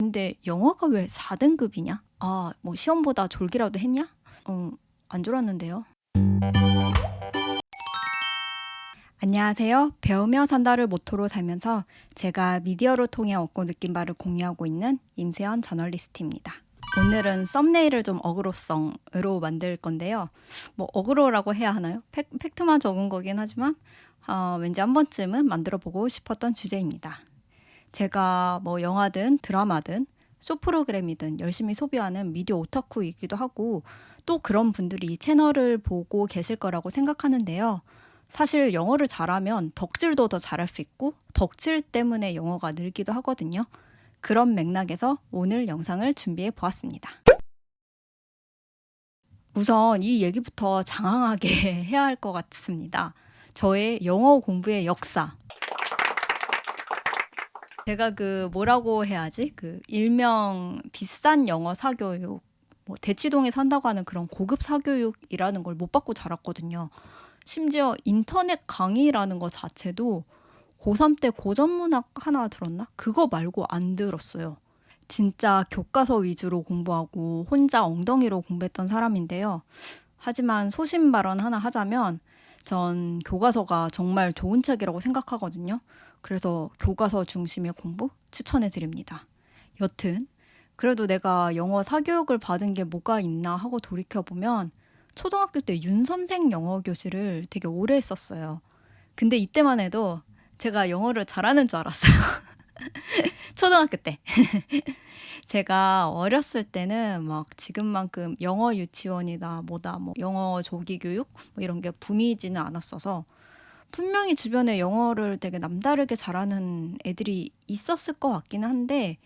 근데 영어가 왜 4등급이냐? 뭐 시험보다 졸기라도 했냐? 안 졸았는데요. 안녕하세요. 배우며 산다를 모토로 살면서 제가 미디어를 통해 얻고 느낀 바를 공유하고 있는 임세연 저널리스트입니다. 오늘은 썸네일을 좀 어그로성으로 만들 건데요. 뭐 어그로라고 해야 하나요? 팩트만 적은 거긴 하지만 왠지 한 번쯤은 만들어 보고 싶었던 주제입니다. 제가 뭐 영화든 드라마든 쇼 프로그램이든 열심히 소비하는 미디어 오타쿠이기도 하고 또 그런 분들이 채널을 보고 계실 거라고 생각하는데요. 사실 영어를 잘하면 덕질도 더 잘할 수 있고 덕질 때문에 영어가 늘기도 하거든요. 그런 맥락에서 오늘 영상을 준비해 보았습니다. 우선 이 얘기부터 장황하게 해야 할 것 같습니다. 저의 영어 공부의 역사. 제가 뭐라고 해야지? 일명 비싼 영어 사교육, 뭐 대치동에 산다고 하는 그런 고급 사교육이라는 걸 못 받고 자랐거든요. 심지어 인터넷 강의라는 거 자체도 고3 때 고전문학 하나 들었나? 그거 말고 안 들었어요. 진짜 교과서 위주로 공부하고 혼자 엉덩이로 공부했던 사람인데요. 하지만 소신 발언 하나 하자면 전 교과서가 정말 좋은 책이라고 생각하거든요. 그래서 교과서 중심의 공부 추천해 드립니다. 여튼 그래도 내가 영어 사교육을 받은 게 뭐가 있나 하고 돌이켜보면 초등학교 때 윤 선생 영어 교실을 되게 오래 했었어요. 근데 이때만 해도 제가 영어를 잘하는 줄 알았어요. 초등학교 때. 제가 어렸을 때는 막 지금만큼 영어 유치원이다 뭐다 뭐 영어 조기 교육 뭐 이런 게 붐이지는 않았어서 분명히 주변에 영어를 되게 남다르게 잘하는 애들이 있었을 것 같기는 한데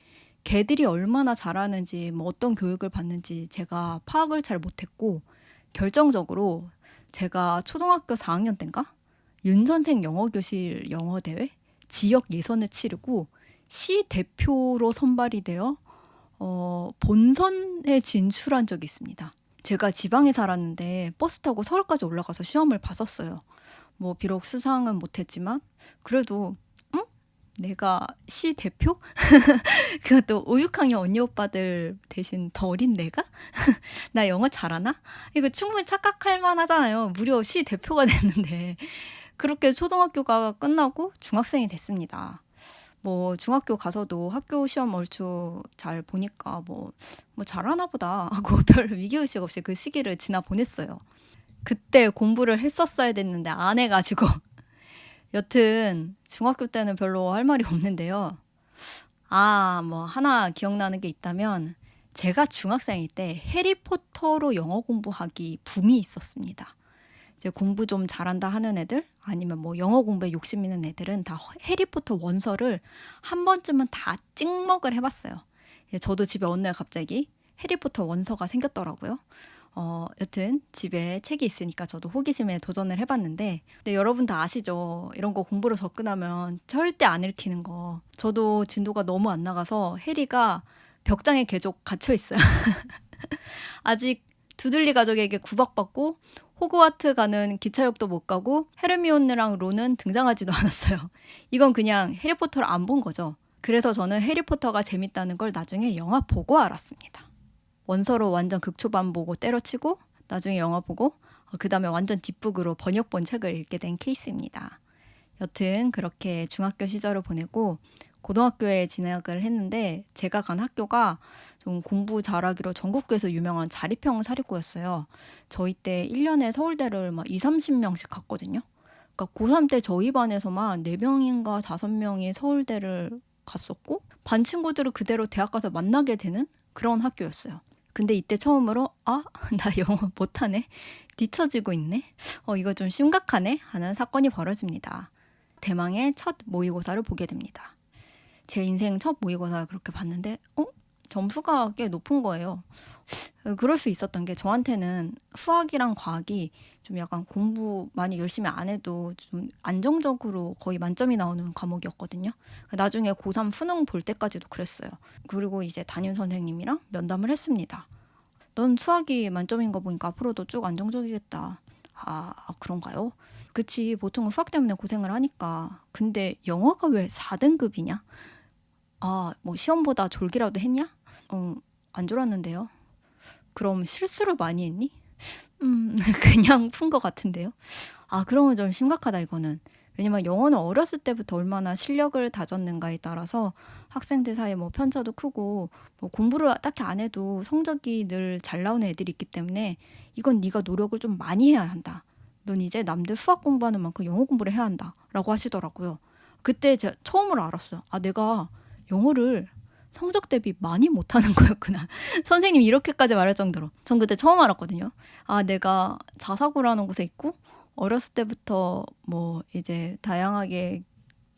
걔들이 얼마나 잘하는지 뭐 어떤 교육을 받는지 제가 파악을 잘 못했고 결정적으로 제가 초등학교 4학년 때인가 윤 선생 영어 교실 영어 대회 지역 예선을 치르고 시 대표로 선발이 되어 본선에 진출한 적이 있습니다. 제가 지방에 살았는데 버스 타고 서울까지 올라가서 시험을 봤었어요. 뭐 비록 수상은 못했지만 그래도 내가 시 대표? 그것도 5, 6학년 언니 오빠들 대신 더 어린 내가? 나 영어 잘하나? 이거 충분히 착각할 만하잖아요. 무려 시 대표가 됐는데 그렇게 초등학교가 끝나고 중학생이 됐습니다. 뭐 중학교 가서도 학교 시험 얼추 잘 보니까 뭐 잘하나 보다 하고 별 위기의식 없이 그 시기를 지나 보냈어요. 그때 공부를 했었어야 됐는데 안 해가지고 여튼 중학교 때는 별로 할 말이 없는데요. 뭐 하나 기억나는 게 있다면 제가 중학생일 때 해리포터로 영어 공부하기 붐이 있었습니다. 이제 공부 좀 잘한다 하는 애들 아니면 뭐 영어 공부에 욕심 있는 애들은 다 해리포터 원서를 한 번쯤은 다 찍먹을 해봤어요. 저도 집에 어느 날 갑자기 해리포터 원서가 생겼더라고요. 여튼 집에 책이 있으니까 저도 호기심에 도전을 해봤는데 근데 여러분 다 아시죠? 이런 거 공부로 접근하면 절대 안 읽히는 거. 저도 진도가 너무 안 나가서 해리가 벽장에 계속 갇혀 있어요. 아직 두들리 가족에게 구박받고 호그와트 가는 기차역도 못 가고 헤르미온느랑 론은 등장하지도 않았어요. 이건 그냥 해리포터를 안 본 거죠. 그래서 저는 해리포터가 재밌다는 걸 나중에 영화 보고 알았습니다. 원서로 완전 극초반 보고 때려치고 나중에 영화 보고 그 다음에 완전 뒷북으로 번역본 책을 읽게 된 케이스입니다. 여튼 그렇게 중학교 시절을 보내고 고등학교에 진학을 했는데 제가 간 학교가 좀 공부 잘하기로 전국구에서 유명한 자립형 사립고였어요. 저희 때 1년에 서울대를 막 2, 30명씩 갔거든요. 그러니까 고3 때 저희 반에서만 4명인가 5명이 서울대를 갔었고 반 친구들을 그대로 대학 가서 만나게 되는 그런 학교였어요. 근데 이때 처음으로 나 영어 못하네? 뒤처지고 있네? 이거 좀 심각하네? 하는 사건이 벌어집니다. 대망의 첫 모의고사를 보게 됩니다. 제 인생 첫 모의고사 그렇게 봤는데 점수가 꽤 높은 거예요. 그럴 수 있었던 게 저한테는 수학이랑 과학이 좀 약간 공부 많이 열심히 안 해도 좀 안정적으로 거의 만점이 나오는 과목이었거든요. 나중에 고3 수능 볼 때까지도 그랬어요. 그리고 이제 담임 선생님이랑 면담을 했습니다. 넌 수학이 만점인 거 보니까 앞으로도 쭉 안정적이겠다. 그런가요? 그치, 보통은 수학 때문에 고생을 하니까. 근데 영어가 왜 4등급이냐? 아, 뭐 시험보다 졸기라도 했냐? 안 졸았는데요. 그럼 실수를 많이 했니? 그냥 푼 것 같은데요. 아, 그러면 좀 심각하다 이거는. 왜냐면 영어는 어렸을 때부터 얼마나 실력을 다졌는가에 따라서 학생들 사이에 뭐 편차도 크고 뭐 공부를 딱히 안 해도 성적이 늘 잘 나오는 애들이 있기 때문에 이건 네가 노력을 좀 많이 해야 한다. 넌 이제 남들 수학 공부하는 만큼 영어 공부를 해야 한다. 라고 하시더라고요. 그때 제가 처음으로 알았어요. 아, 내가 영어를 성적 대비 많이 못하는 거였구나. 선생님이 이렇게까지 말할 정도로. 전 그때 처음 알았거든요. 아, 내가 자사고라는 곳에 있고 어렸을 때부터 뭐 이제 다양하게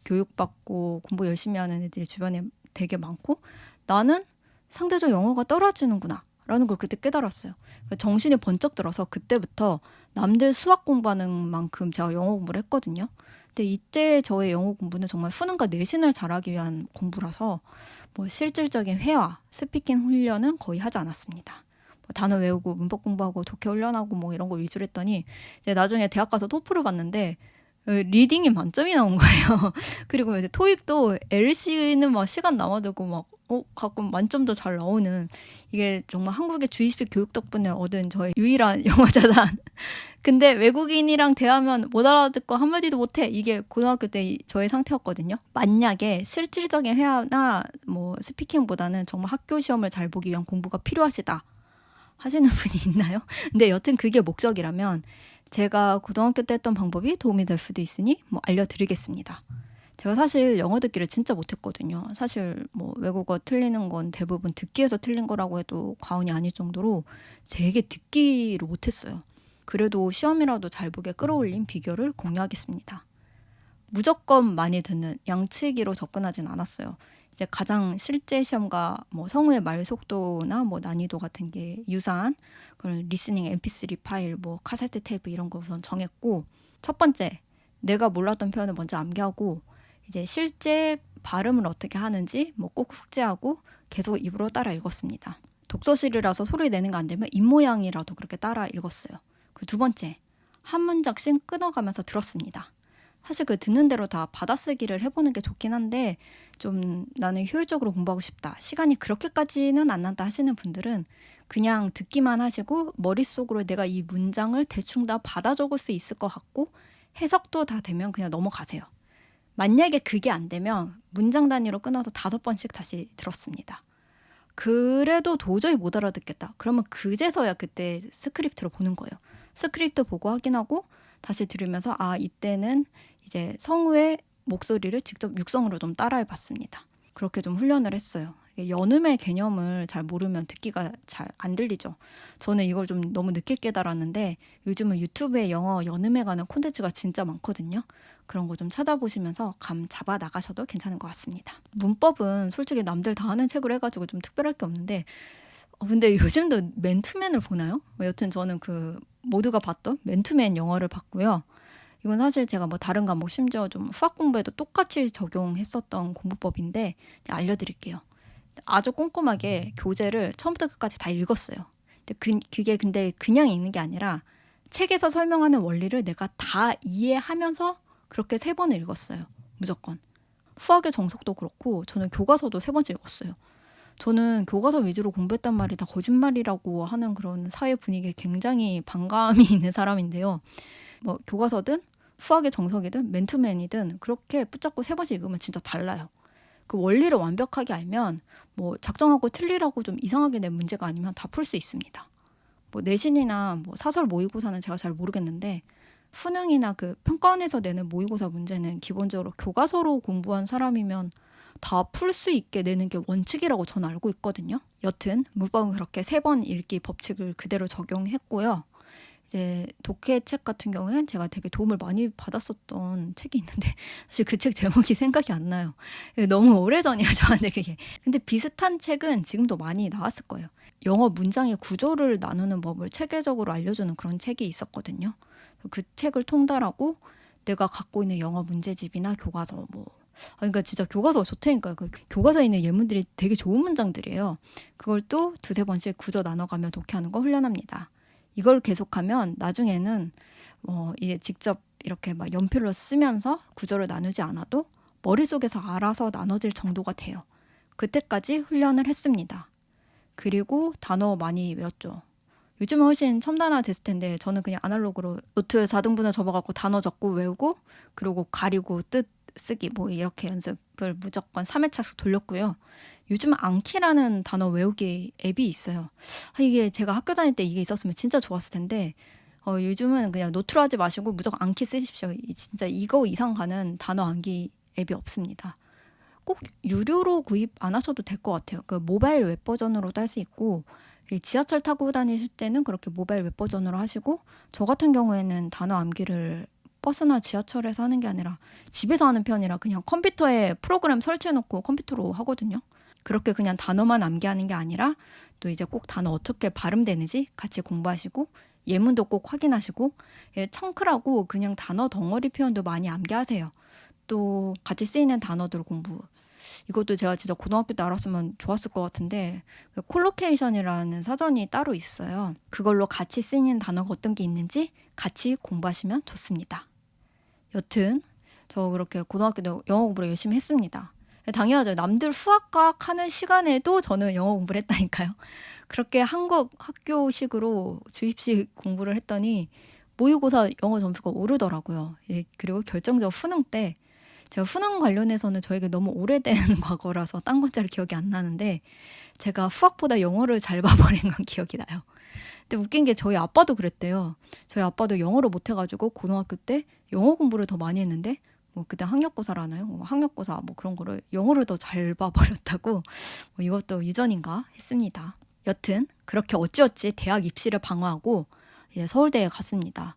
교육받고 공부 열심히 하는 애들이 주변에 되게 많고 나는 상대적 영어가 떨어지는구나 라는 걸 그때 깨달았어요. 그러니까 정신이 번쩍 들어서 그때부터 남들 수학 공부하는 만큼 제가 영어 공부를 했거든요. 근데 이때 저의 영어 공부는 정말 수능과 내신을 잘하기 위한 공부라서 뭐 실질적인 회화, 스피킹 훈련은 거의 하지 않았습니다. 뭐 단어 외우고 문법 공부하고 독해 훈련하고 뭐 이런 거 위주로 했더니 이제 나중에 대학 가서 토플을 봤는데 리딩이 만점이 나온 거예요. 그리고 이제 토익도 LC는 막 시간 남아두고 막 가끔 만점도 잘 나오는 이게 정말 한국의 주입식 교육 덕분에 얻은 저의 유일한 영어 자산. 근데 외국인이랑 대하면 못 알아듣고 한마디도 못해. 이게 고등학교 때 저의 상태였거든요. 만약에 실질적인 회화나 뭐 스피킹보다는 정말 학교 시험을 잘 보기 위한 공부가 필요하시다 하시는 분이 있나요? 근데 여튼 그게 목적이라면 제가 고등학교 때 했던 방법이 도움이 될 수도 있으니 뭐 알려드리겠습니다. 제가 사실 영어 듣기를 진짜 못했거든요. 사실 뭐 외국어 틀리는 건 대부분 듣기에서 틀린 거라고 해도 과언이 아닐 정도로 되게 듣기를 못했어요. 그래도 시험이라도 잘 보게 끌어올린 비결을 공유하겠습니다. 무조건 많이 듣는 양치기로 접근하진 않았어요. 이제 가장 실제 시험과 뭐 성우의 말 속도나 뭐 난이도 같은 게 유사한 그런 리스닝 MP3 파일, 뭐 카세트 테이프 이런 거 우선 정했고, 첫 번째 내가 몰랐던 표현을 먼저 암기하고 이제 실제 발음을 어떻게 하는지 뭐 꼭 숙지하고 계속 입으로 따라 읽었습니다. 독서실이라서 소리 내는 거 안 되면 입모양이라도 그렇게 따라 읽었어요. 그 두 번째, 한 문장씩 끊어가면서 들었습니다. 사실 그 듣는 대로 다 받아쓰기를 해보는 게 좋긴 한데 좀 나는 효율적으로 공부하고 싶다. 시간이 그렇게까지는 안 난다 하시는 분들은 그냥 듣기만 하시고 머릿속으로 내가 이 문장을 대충 다 받아 적을 수 있을 것 같고 해석도 다 되면 그냥 넘어가세요. 만약에 그게 안 되면 문장 단위로 끊어서 5번씩 다시 들었습니다. 그래도 도저히 못 알아듣겠다. 그러면 그제서야 그때 스크립트로 보는 거예요. 스크립트 보고 확인하고 다시 들으면서 아, 이때는 이제 성우의 목소리를 직접 육성으로 좀 따라해 봤습니다. 그렇게 좀 훈련을 했어요. 연음의 개념을 잘 모르면 듣기가 잘 안 들리죠. 저는 이걸 좀 너무 늦게 깨달았는데 요즘은 유튜브에 영어 연음에 관한 콘텐츠가 진짜 많거든요. 그런 거 좀 찾아보시면서 감 잡아 나가셔도 괜찮은 것 같습니다. 문법은 솔직히 남들 다 하는 책으로 해가지고 좀 특별할 게 없는데 근데 요즘도 맨투맨을 보나요? 여튼 저는 그 모두가 봤던 맨투맨 영어를 봤고요. 이건 사실 제가 뭐 다른 과목 심지어 좀 수학 공부에도 똑같이 적용했었던 공부법인데 알려드릴게요. 아주 꼼꼼하게 교재를 처음부터 끝까지 다 읽었어요. 그게 근데 그냥 읽는 게 아니라 책에서 설명하는 원리를 내가 다 이해하면서 그렇게 3번을 읽었어요. 무조건. 수학의 정석도 그렇고 저는 교과서도 3번째 읽었어요. 저는 교과서 위주로 공부했단 말이 다 거짓말이라고 하는 그런 사회 분위기에 굉장히 반감이 있는 사람인데요. 뭐 교과서든 수학의 정석이든 맨투맨이든 그렇게 붙잡고 3번씩 읽으면 진짜 달라요. 그 원리를 완벽하게 알면 뭐 작정하고 틀리라고 좀 이상하게 낸 문제가 아니면 다 풀 수 있습니다. 뭐 내신이나 뭐 사설 모의고사는 제가 잘 모르겠는데 수능이나 그 평가원에서 내는 모의고사 문제는 기본적으로 교과서로 공부한 사람이면 다 풀 수 있게 내는 게 원칙이라고 저는 알고 있거든요. 여튼 문법은 그렇게 3번 읽기 법칙을 그대로 적용했고요. 이제 독해 책 같은 경우에는 제가 되게 도움을 많이 받았었던 책이 있는데 사실 그 책 제목이 생각이 안 나요. 너무 오래전이야 저한테 그게. 근데 비슷한 책은 지금도 많이 나왔을 거예요. 영어 문장의 구조를 나누는 법을 체계적으로 알려주는 그런 책이 있었거든요. 그 책을 통달하고 내가 갖고 있는 영어 문제집이나 교과서 그러니까 진짜 교과서가 좋다니까요. 그 교과서에 있는 예문들이 되게 좋은 문장들이에요. 그걸 또 2-3번씩 구조 나눠가며 독해하는 거 훈련합니다. 이걸 계속하면 나중에는 이제 직접 이렇게 막 연필로 쓰면서 구조를 나누지 않아도 머릿속에서 알아서 나눠질 정도가 돼요. 그때까지 훈련을 했습니다. 그리고 단어 많이 외웠죠. 요즘은 훨씬 첨단화 됐을 텐데 저는 그냥 아날로그로 노트 4등분을 접어갖고 단어 적고 외우고 그리고 가리고 뜻 쓰기 뭐 이렇게 연습을 무조건 3회차씩 돌렸고요. 요즘 앙키라는 단어 외우기 앱이 있어요. 이게 제가 학교 다닐 때 이게 있었으면 진짜 좋았을 텐데 요즘은 그냥 노트로 하지 마시고 무조건 앙키 쓰십시오. 진짜 이거 이상 가는 단어 암기 앱이 없습니다. 꼭 유료로 구입 안 하셔도 될 것 같아요. 그 모바일 웹 버전으로도 할 수 있고 지하철 타고 다니실 때는 그렇게 모바일 웹 버전으로 하시고 저 같은 경우에는 단어 암기를 버스나 지하철에서 하는 게 아니라 집에서 하는 편이라 그냥 컴퓨터에 프로그램 설치해놓고 컴퓨터로 하거든요. 그렇게 그냥 단어만 암기하는 게 아니라 또 이제 꼭 단어 어떻게 발음되는지 같이 공부하시고 예문도 꼭 확인하시고 청크라고 그냥 단어 덩어리 표현도 많이 암기하세요. 또 같이 쓰이는 단어들 공부. 이것도 제가 진짜 고등학교 때 알았으면 좋았을 것 같은데 그 콜로케이션이라는 사전이 따로 있어요. 그걸로 같이 쓰이는 단어가 어떤 게 있는지 같이 공부하시면 좋습니다. 여튼 저 그렇게 고등학교 때 영어 공부를 열심히 했습니다. 당연하죠. 남들 수학과학 하는 시간에도 저는 영어 공부를 했다니까요. 그렇게 한국 학교식으로 주입식 공부를 했더니 모의고사 영어 점수가 오르더라고요. 그리고 결정적 수능 때 제가 수능 관련해서는 저에게 너무 오래된 과거라서 딴 건 잘 기억이 안 나는데 제가 수학보다 영어를 잘 봐버린 건 기억이 나요. 근데 웃긴 게 저희 아빠도 그랬대요. 저희 아빠도 영어를 못해가지고 고등학교 때 영어 공부를 더 많이 했는데 뭐 그때 학력고사라나요? 뭐 학력고사 뭐 그런 거를 영어를 더 잘 봐버렸다고 뭐 이것도 유전인가 했습니다. 여튼 그렇게 어찌어찌 대학 입시를 방어하고 이제 서울대에 갔습니다.